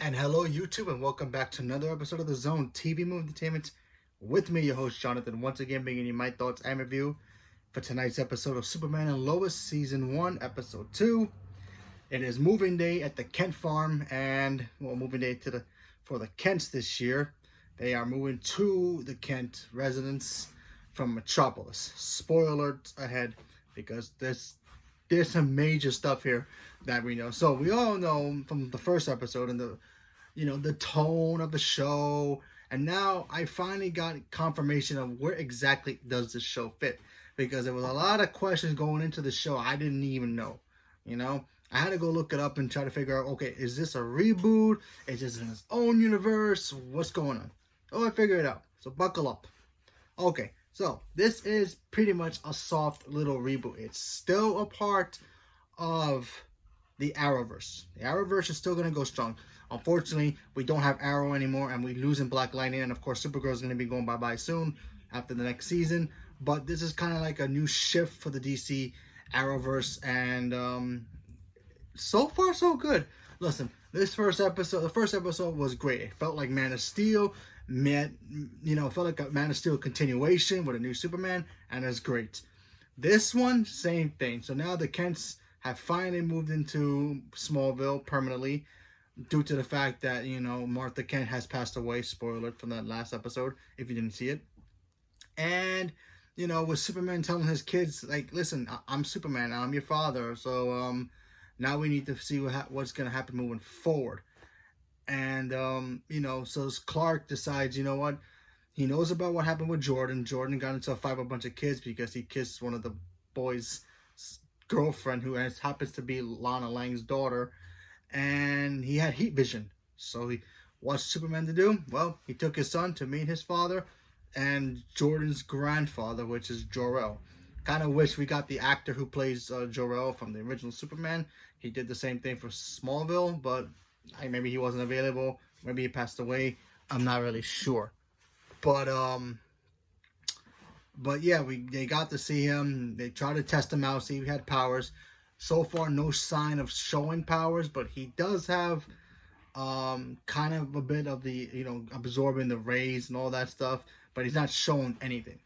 And hello, YouTube, and welcome back to another episode of The Zone TV Movie Entertainment with me, your host, Jonathan, once again bringing you my thoughts and review for tonight's episode of Superman and Lois, Season 1, Episode 2. It is moving day at the Kent farm, and, well, moving day for the Kents this year. They are moving to the Kent residence from Metropolis. Spoiler alert ahead, because there's some major stuff here that we know. So we all know from the first episode and the tone of the show, and now I finally got confirmation of where exactly does the show fit, because there was a lot of questions going into the show I didn't even know. I had to go look it up and try to figure out, okay, is this a reboot? Is this in its own universe? What's going on? Oh, I figured it out. So buckle up. Okay, so this is pretty much a soft little reboot. It's still a part of the Arrowverse. The Arrowverse is still going to go strong. Unfortunately, we don't have Arrow anymore, and we're losing Black Lightning, and of course, Supergirl is going to be going bye-bye soon after the next season. But this is kind of like a new shift for the DC Arrowverse, and so far so good. Listen, the first episode was great. It felt like Man of Steel. Felt like a Man of Steel continuation with a new Superman, and it's great. This one, same thing. So now the Kents have finally moved into Smallville permanently due to the fact that, Martha Kent has passed away. Spoiler alert from that last episode, if you didn't see it. And, with Superman telling his kids, like, listen, I'm Superman, I'm your father, so, now we need to see what's going to happen moving forward. And, so Clark decides, you know what? He knows about what happened with Jordan. Jordan got into a fight with a bunch of kids because he kissed one of the boys' girlfriend, who happens to be Lana Lang's daughter. And he had heat vision. So what's Superman to do? Well, he took his son to meet his father and Jordan's grandfather, which is Jor-El. Kind of wish we got the actor who plays Jor-El from the original Superman. He did the same thing for Smallville, but maybe he wasn't available. Maybe he passed away. I'm not really sure. But yeah, they got to see him. They tried to test him out, see if he had powers. So far, no sign of showing powers, but he does have kind of a bit of the, absorbing the rays and all that stuff. But he's not showing anything.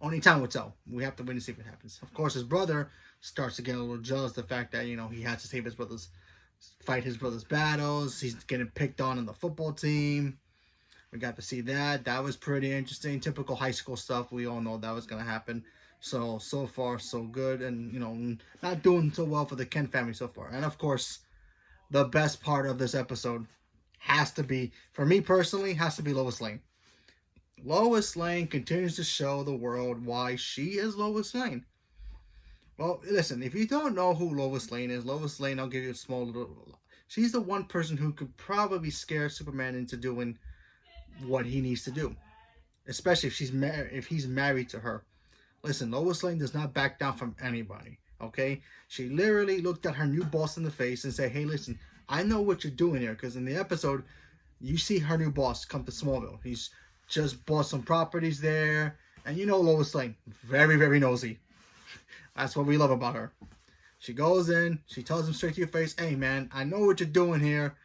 Only time will tell. We have to wait and see what happens. Of course, his brother starts to get a little jealous of the fact that, he has to fight his brother's battles. He's getting picked on the football team. We got to see that. That was pretty interesting. Typical high school stuff. We all know that was going to happen. So far, so good. And, not doing so well for the Kent family so far. And, of course, the best part of this episode has to be, for me personally, has to be Lois Lane. Lois Lane continues to show the world why she is Lois Lane. Well, listen, if you don't know who Lois Lane is, Lois Lane, I'll give you a small little... She's the one person who could probably scare Superman into doing what he needs to do. Especially if he's married to her. Listen, Lois Lane does not back down from anybody, okay? She literally looked at her new boss in the face and said, hey, listen, I know what you're doing here. Because in the episode, you see her new boss come to Smallville. He's just bought some properties there. And Lois Lane, very, very nosy. That's what we love about her. She goes in, she tells him straight to your face, hey man, I know what you're doing here,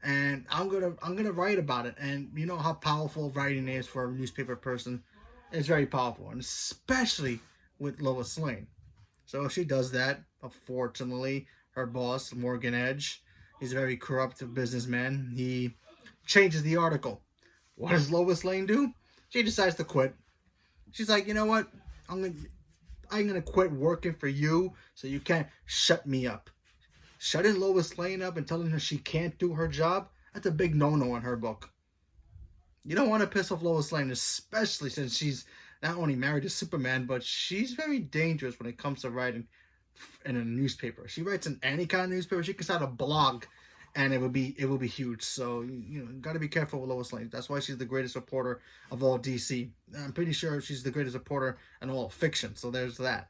and I'm gonna write about it. And you know how powerful writing is for a newspaper person. It's very powerful, and especially with Lois Lane. So she does that. Unfortunately, her boss, Morgan Edge, he's a very corrupt businessman. He changes the article. What does Lois Lane do? She decides to quit. She's like, you know what? I'm gonna quit working for you, so you can't shut me up. Shutting Lois Lane up and telling her she can't do her job, that's a big no-no in her book. You don't want to piss off Lois Lane, especially since she's not only married to Superman, but she's very dangerous when it comes to writing in a newspaper. She writes in any kind of newspaper. She can start a blog, and it will be huge. So got to be careful with Lois Lane. That's why she's the greatest reporter of all DC. I'm pretty sure she's the greatest reporter in all fiction. So there's that.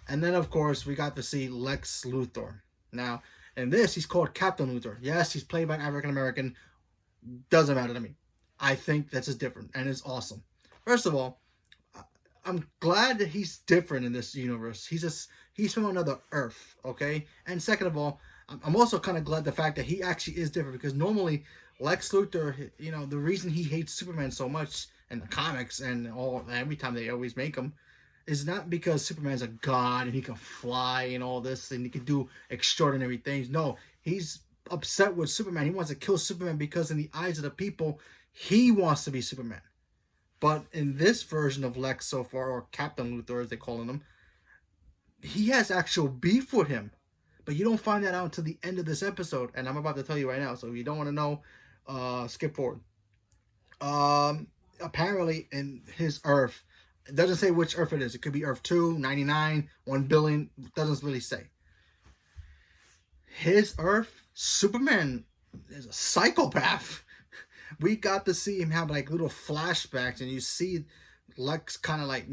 And then of course we got to see Lex Luthor. Now in this he's called Captain Luthor. Yes, he's played by an African American. Doesn't matter to me. I think that's just different, and it's awesome. First of all, I'm glad that he's different in this universe. He's from another Earth, okay? And second of all, I'm also kind of glad the fact that he actually is different, because normally Lex Luthor, the reason he hates Superman so much in the comics and every time they always make him, is not because Superman's a god and he can fly and all this and he can do extraordinary things. No, he's upset with Superman. He wants to kill Superman because in the eyes of the people, he wants to be Superman. But in this version of Lex so far, or Captain Luthor as they calling him, he has actual beef with him. But you don't find that out until the end of this episode, and I'm about to tell you right now. So if you don't want to know, skip forward. Apparently in his Earth, it doesn't say which Earth it is. It could be Earth 2, 99, 1 billion. It doesn't really say. His Earth, Superman is a psychopath. We got to see him have like little flashbacks, and you see Lex kind of like,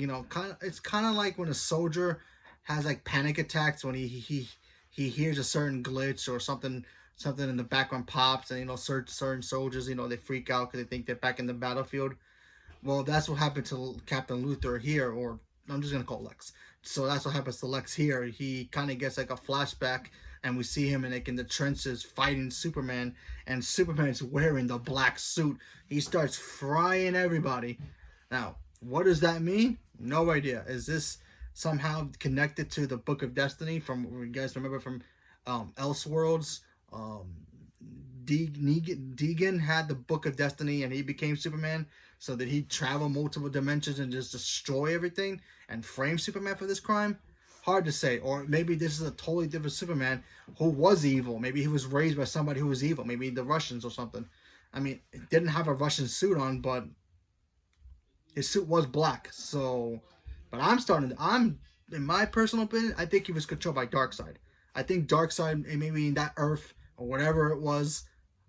it's kind of like when a soldier has like panic attacks when he hears a certain glitch or something in the background pops, and certain soldiers, they freak out because they think they're back in the battlefield. Well, that's what happened to Captain Luthor here, or I'm just gonna call it Lex. So that's what happens to Lex here. He kind of gets like a flashback, and we see him in the trenches fighting Superman, and Superman's wearing the black suit. He starts frying everybody. Now, what does that mean? No idea. Is this somehow connected to the Book of Destiny from, you guys remember from Elseworlds? Deegan had the Book of Destiny and he became Superman, so that he'd travel multiple dimensions and just destroy everything and frame Superman for this crime? Hard to say. Or maybe this is a totally different Superman who was evil. Maybe he was raised by somebody who was evil. Maybe the Russians or something. I mean, it didn't have a Russian suit on, but his suit was black. So, but in my personal opinion, I think he was controlled by Darkseid. I think Darkseid, maybe in that Earth or whatever it was,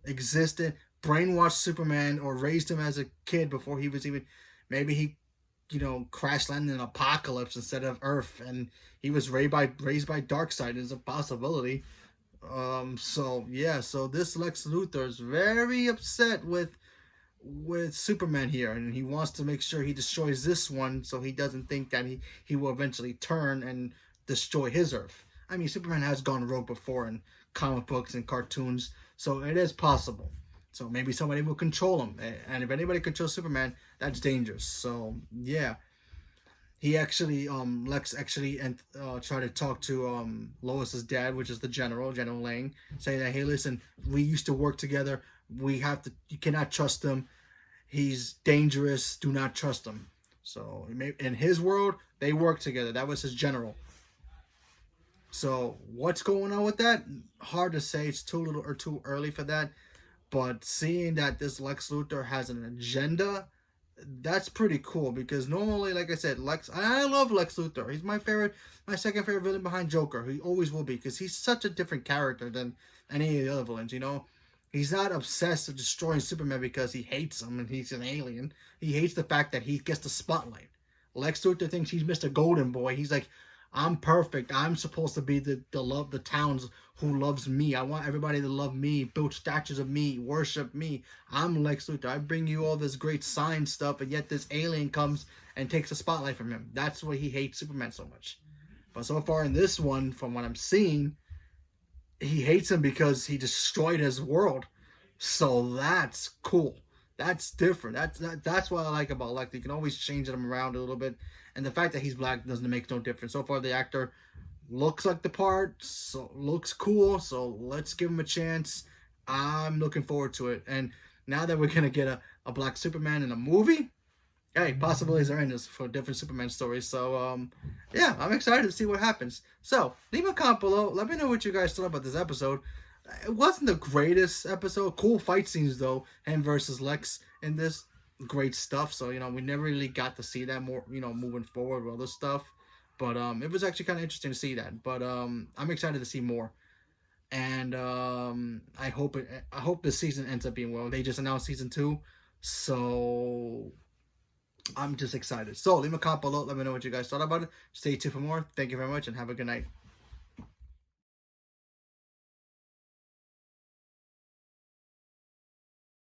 existed, brainwashed Superman or raised him as a kid before he was even, maybe he, crash landed in an apocalypse instead of Earth, and he was raised by Darkseid is a possibility. So this Lex Luthor is very upset with Superman here, and he wants to make sure he destroys this one so he doesn't think that he will eventually turn and destroy his Earth. I mean, Superman has gone rogue before in comic books and cartoons, so it is possible. So maybe somebody will control him, and if anybody controls Superman, that's dangerous. So yeah, he actually Lex actually tried to talk to Lois's dad, which is the General Lang, saying that, hey, listen, we used to work together. You cannot trust him. He's dangerous. Do not trust him. So in his world, they work together. That was his general. So what's going on with that? Hard to say. It's too little or too early for that. But seeing that this Lex Luthor has an agenda, that's pretty cool. Because normally, like I said, I love Lex Luthor. He's my second favorite villain behind Joker. He always will be, because he's such a different character than any of the other villains, He's not obsessed with destroying Superman because he hates him and he's an alien. He hates the fact that he gets the spotlight. Lex Luthor thinks he's Mr. Golden Boy. He's like, I'm perfect. I'm supposed to be the towns who loves me. I want everybody to love me, build statues of me, worship me. I'm Lex Luthor. I bring you all this great science stuff, and yet this alien comes and takes the spotlight from him. That's why he hates Superman so much. But so far in this one, from what I'm seeing, he hates him because he destroyed his world. So that's cool. That's different. That's what I like about Lex. You can always change him around a little bit. And the fact that he's black doesn't make no difference. So far, the actor looks like the part, so looks cool. So let's give him a chance. I'm looking forward to it. And now that we're going to get a black Superman in a movie, hey, possibilities are endless for different Superman stories. So, yeah, I'm excited to see what happens. So, leave a comment below. Let me know what you guys thought about this episode. It wasn't the greatest episode. Cool fight scenes, though. Him versus Lex in this. Great stuff. So, we never really got to see that more, moving forward with other stuff. But it was actually kind of interesting to see that. But I'm excited to see more. And I hope this season ends up being well. They just announced season 2. So I'm just excited. So leave a comment below. Let me know what you guys thought about it. Stay tuned for more. Thank you very much and have a good night.